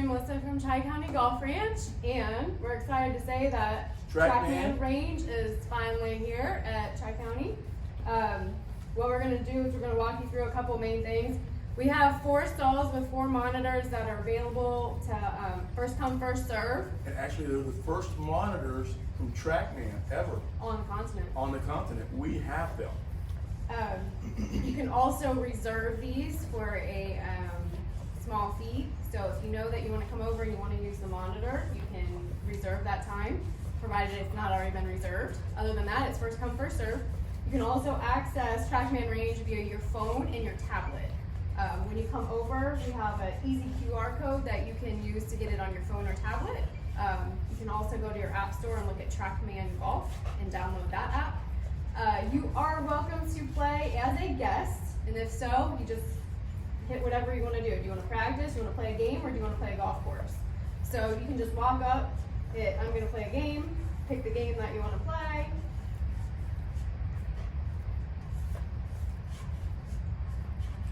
Melissa from Tri-County Golf Ranch, and we're excited to say that TrackMan range is finally here at Tri-County. What we're going to do is we're going to walk you through a couple main things. We have 4 stalls with 4 monitors that are available to first come, first serve. And actually, they're the first monitors from TrackMan ever On the continent. on the continent. We have them. You can also reserve these for a small fee. So if you know that you want to come over and you want to use the monitor, you can reserve that time, provided it's not already been reserved. Other than that, it's first come, first serve. You can also access TrackMan Range via your phone and your tablet. When you come over, we have an easy QR code that you can use to get it on your phone or tablet. You can also go to your app store and look at TrackMan Golf and download that app. You are welcome to play as a guest, and if so, you just hit whatever you want to do. Do you want to practice, do you want to play a game, or do you want to play a golf course? So you can just walk up, hit I'm going to play a game, pick the game that you want to play.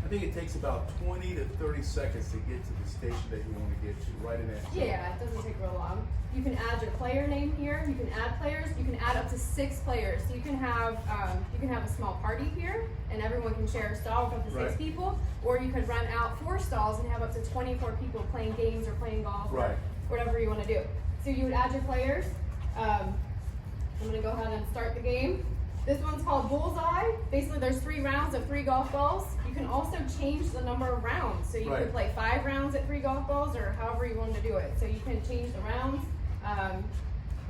I think it takes about 20 to 30 seconds to get to the station that you want to get to, right in that zone. Yeah, it doesn't take real long. You can add your player name here. You can add players. You can add up to 6 players. So you can have a small party here, and everyone can share a stall with up to 6 people. Or you could rent out 4 stalls and have up to 24 people playing games or playing golf or whatever you want to do. So you would add your players. I'm going to go ahead and start the game. This one's called Bullseye. Basically, there's 3 rounds of 3 golf balls. You can also change the number of rounds. So you could play 5 rounds at 3 golf balls, or however you want to do it. So you can change the rounds.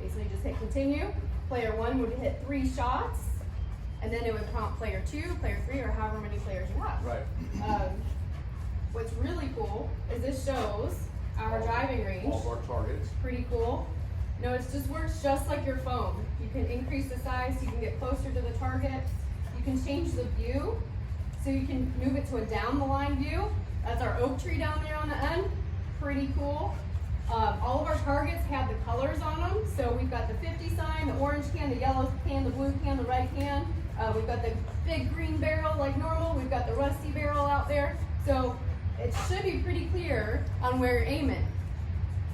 Basically, just hit continue. Player 1 would hit 3 shots, and then it would prompt player 2, player 3, or however many players you have. What's really cool is this shows our driving range. All of our targets. Pretty cool. No, it just works just like your phone. You can increase the size, so you can get closer to the target. You can change the view, so you can move it to a down the line view. That's our oak tree down there on the end. Pretty cool. All of our targets have the colors on them. So we've got the 50 sign, the orange can, the yellow can, the blue can, the red can. We've got the big green barrel like normal. We've got the rusty barrel out there. So it should be pretty clear on where you're aiming.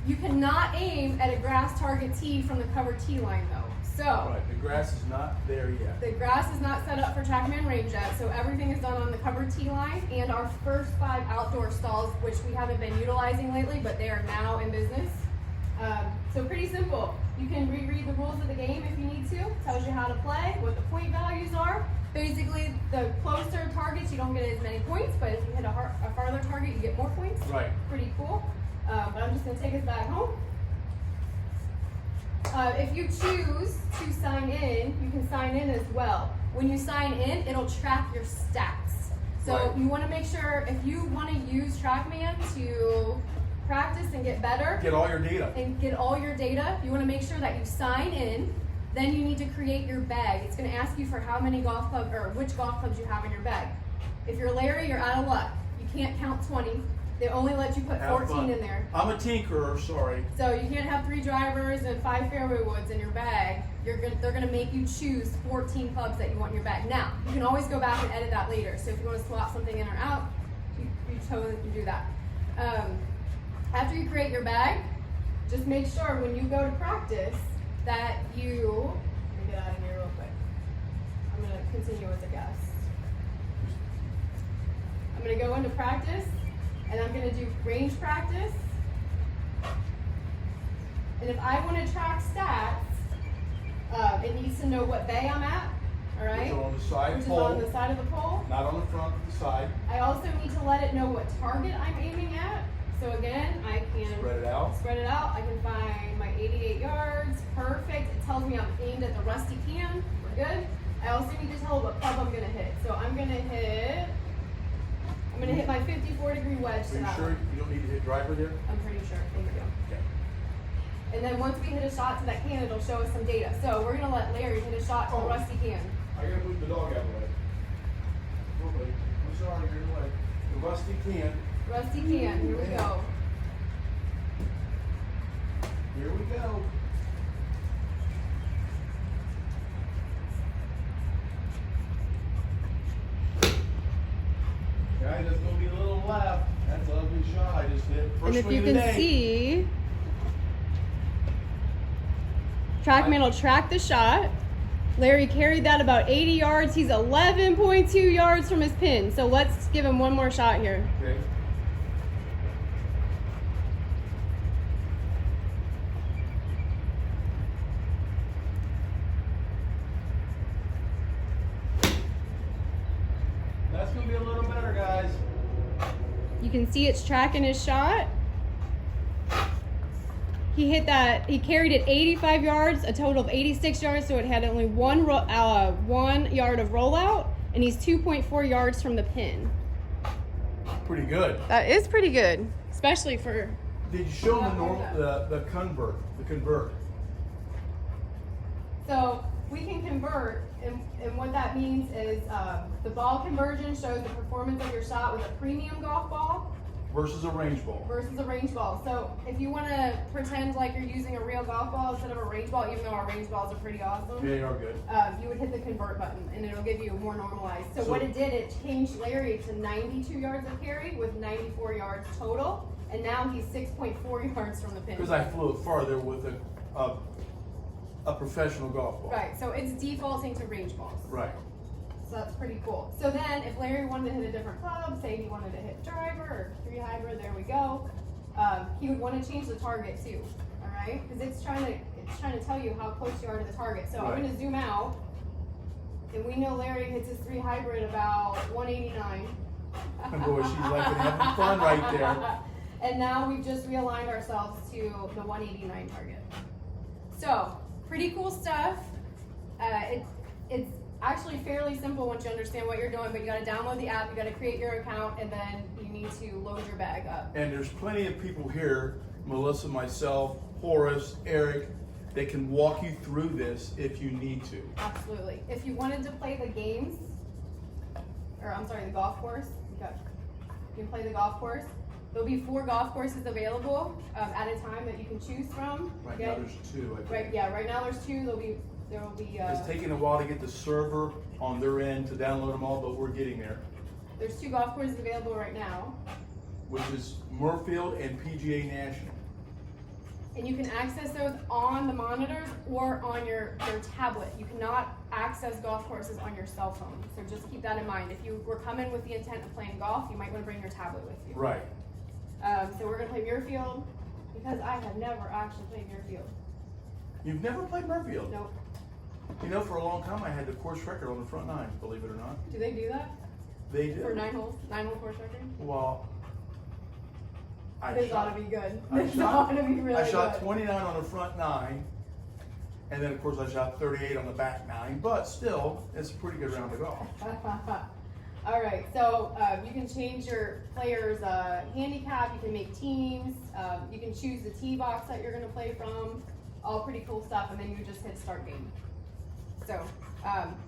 You cannot aim at a grass target tee from the cover tee line though. So the grass is not there yet. The grass is not set up for TrackMan range yet, so everything is done on the cover tee line and our first 5 outdoor stalls, which we haven't been utilizing lately, but they are now in business. So pretty simple. You can reread the rules of the game if you need to. Tells you how to play, what the point values are. Basically, the closer targets, you don't get as many points, but if you hit a farther target, you get more points. Pretty cool. But I'm just going to take us back home. If you choose to sign in, you can sign in as well. When you sign in, it'll track your stats. So you want to make sure, if you want to use TrackMan to practice and get better, get all your data. You want to make sure that you sign in. Then you need to create your bag. It's going to ask you for how many golf clubs, or which golf clubs you have in your bag. If you're Larry, you're out of luck. You can't count 20. They only let you put 14 in there. I'm a tinkerer, sorry. So you can't have 3 drivers and 5 fairway woods in your bag. They're gonna make you choose 14 clubs that you want in your bag. Now, you can always go back and edit that later. So if you want to swap something in or out, you totally can do that. After you create your bag, just make sure when you go to practice that let me get out of here real quick. I'm gonna continue as a guest. I'm gonna go into practice. And I'm going to do range practice. And if I want to track stats, it needs to know what bay I'm at. All right? Which are on the side Which pole. is on the side of the pole. Not on the front, but the side. I also need to let it know what target I'm aiming at. So again, I can spread it out. I can find my 88 yards. Perfect. It tells me I'm aimed at the rusty can. We're good. I also need to tell it what club I'm going to hit. So I'm going to hit my 54-degree wedge to that. Are you sure you don't need to hit driver there? I'm pretty sure. Thank you. Okay. And then once we hit a shot to that can, it'll show us some data. So we're going to let Larry hit a shot to the rusty can. I got to move the dog out of the way. Okay. I'm sorry, you're in the way. The rusty can. Rusty can. Here we go. Here we go. Guys, that's going to be a little left. That's ugly shot I just hit. First And if swing you of the can day. see, TrackMan will track the shot. Larry carried that about 80 yards. He's 11.2 yards from his pin. So let's give him one more shot here. Okay. That's gonna be a little better, guys. You can see it's tracking his shot. He hit that, he carried it 85 yards, a total of 86 yards, so it had only 1 yard of rollout, and he's 2.4 yards from the pin. Pretty good. That is pretty good, especially for... Did you show them the convert? So we can convert, and what that means is the ball conversion shows the performance of your shot with a premium golf ball Versus a range ball. versus a range ball. So if you want to pretend like you're using a real golf ball instead of a range ball, even though our range balls are pretty awesome, Yeah, they are good. you would hit the convert button and it'll give you more normalized. So So- what it did, it changed Larry to 92 yards of carry with 94 yards total, and now he's 6.4 yards from the pin. Because I flew it farther with a professional golf ball. Right, so it's defaulting to range balls. Right. So that's pretty cool. So then if Larry wanted to hit a different club, say he wanted to hit driver or 3 hybrid, there we go, he would want to change the target too, all right? Because it's trying to tell you how close you are to the target. So I'm Right. going to zoom out, and we know Larry hits his 3 hybrid about 189. Boy, she's like having fun right there. And now we've just realigned ourselves to the 189 target. So pretty cool stuff. It's actually fairly simple once you understand what you're doing, but you got to download the app, you got to create your account, and then you need to load your bag up. And there's plenty of people here, Melissa, myself, Horace, Eric, that can walk you through this if you need to. Absolutely. If you wanted to play the games, or I'm sorry, the golf course, you can play the golf course. There'll be 4 golf courses available at a time that you can choose from. Right now there's 2, I think. Right, yeah, right now there's 2. There will be. It's taking a while to get the server on their end to download them all, but we're getting there. There's 2 golf courses available right now. Which is Murfield and PGA National. And you can access those on the monitors or on your tablet. You cannot access golf courses on your cell phone. So just keep that in mind. If you were coming with the intent of playing golf, you might want to bring your tablet with you. Right. So we're going to play Muirfield because I have never actually played Muirfield. You've never played Murfield? Nope. You know, for a long time I had the course record on the front 9, believe it or not. Do they do that? They do. For 9 holes? 9-hole course record? Well, This ought to be good. I This shot- ought to be really I shot good. 29 on the front 9, and then of course I shot 38 on the back 9, but still, it's a pretty good round of golf. All right, so you can change your player's handicap, you can make teams, you can choose the tee box that you're going to play from, all pretty cool stuff, and then you just hit start game. So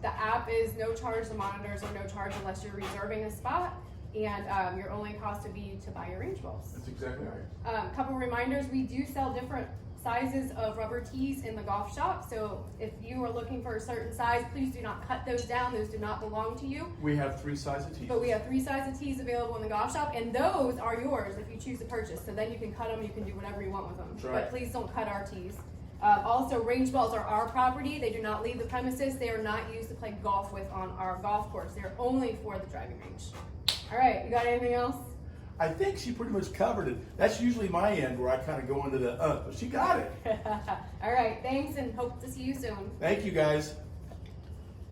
the app is no charge, the monitors are no charge unless you're reserving a spot, and your only cost would be to buy your range balls. That's exactly right. Couple reminders, we do sell different sizes of rubber tees in the golf shop, so if you are looking for a certain size, please do not cut those down, those do not belong to you. We have 3 sizes of tees. But we have 3 sizes of tees available in the golf shop, and those are yours if you choose to purchase. So then you can cut them, you can do whatever you want with them. That's right. But please don't cut our tees. Also, range balls are our property. They do not leave the premises. They are not used to play golf with on our golf course. They're only for the driving range. All right, you got anything else? I think she pretty much covered it. That's usually my end where I kind of go into the, but she got it. All right, thanks, and hope to see you soon. Thank you guys.